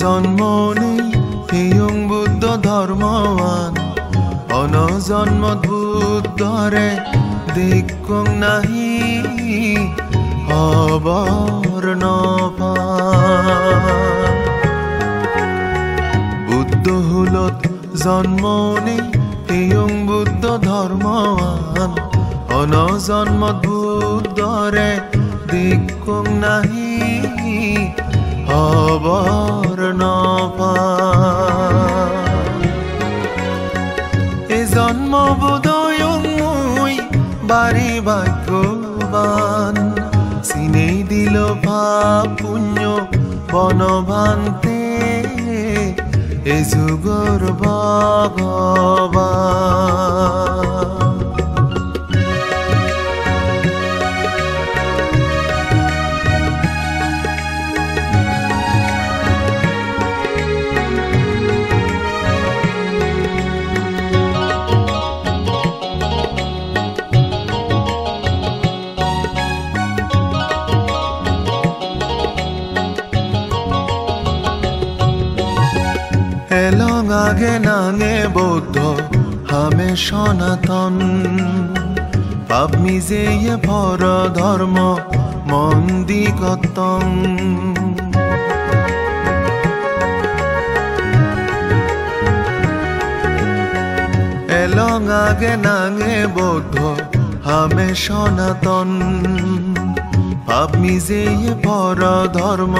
জন্ম নেই হিয়ং বুদ্ধ ধৰ্মৱান অনজন্মত বুদ্ধৰে দেখুং নাহি হবৰ নপান বুদ্ধ হুলত জন্ম নেই হিয়ং বুদ্ধ ধৰ্মৱান অনজন্মত বুদ্ধৰে দেখুং নাহি হবৰ নপান এই জন্ম বোধয়ং মই বাৰী ভাগ্যৱান চিনেই দিল পাপ পুণ্য বনভান্তে এই যুগৰ ভগৱান এলং আগে নাঙে বৌদ্ধ হামে সনাতন পাপ মিজেয়ে ভর ধর্ম মন্দিগতং এলং আগে নাঙে বৌদ্ধ হামে সনাতন পাপ মিজেয়ে ভর ধর্ম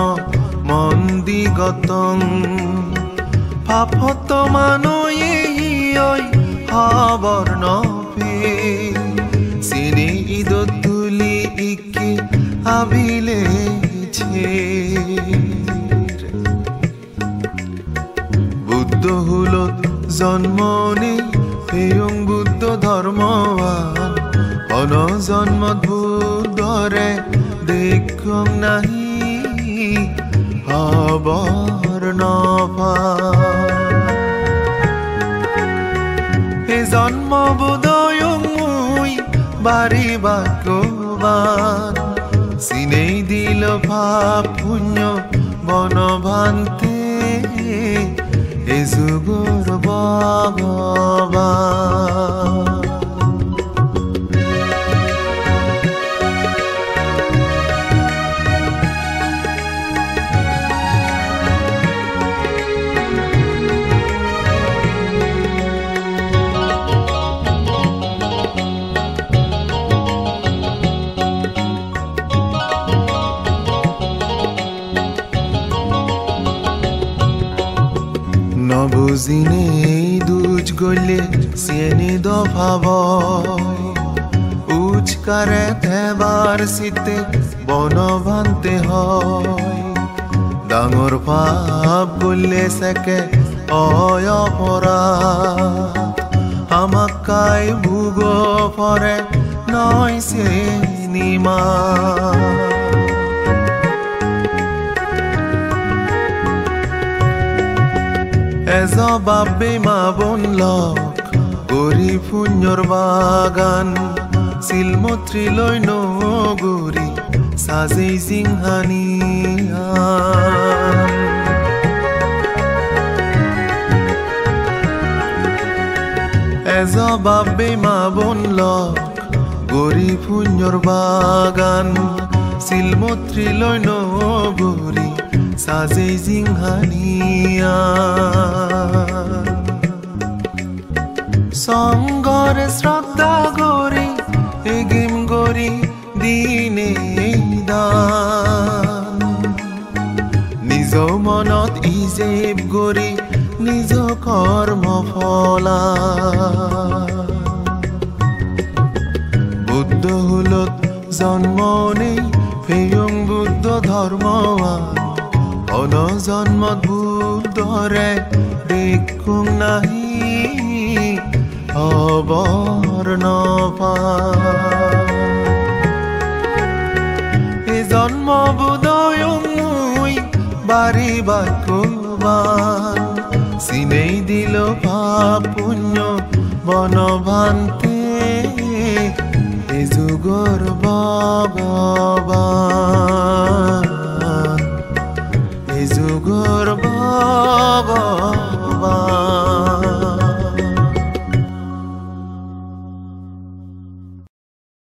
মন্দিগতং পাপত মানুয়ে হবৰ নপে চিনি ঈদত তুলি ইকে আবিলেছে বুদ্ধ হুলত জন্ম নেই হিয়ং বুদ্ধ ধৰ্মৱান অনজন্মত বুদ্ধৰে দেখুং নাহি হবৰ নপান এই জন্ম বোধয়ং মই বাৰী ভাগ্যৱান চিনেই দিল পাপ পুণ্য বনভান্তে এই যুগৰ ভগৱান নবুজিনে দুজ গলে সিয়েনি দফাব উচকারে থেবার সিতে বনভান্তে হয় ডাঙর পাপ বললে সেকে অয় অপরাধ আমাক কাই ভুগ পরে নয় সে নিমা এজবাবে মা বন লক গরি পুণ্যর বাগান শিলমত্রি লৈ নগরি সাজেই জিংহানিয়ান এজবাবে মা বন লক গরি পুণ্যর বাগান শিলমত্রি লৈ নগরি সাজেই জিংহানিয়ান সংগরে শ্রদ্ধা গরি এগিম গরি দিনে দান নিজ মনত ইজেব গরি নিজ কর্ম ফলা বুদ্ধ হুলত জন্ম নেই হিয়ং বুদ্ধ ধৰ্মৱান অনজন্মত বুদ্ধৰে দেখুং নাহি হবৰ নপান এই জন্ম বোধয়ং মই বাৰী ভাগ্যৱান চিনেই দিল পাপ পুণ্য বনভান্তে এই যুগৰ ভগৱান ঘোৰ ভগবান।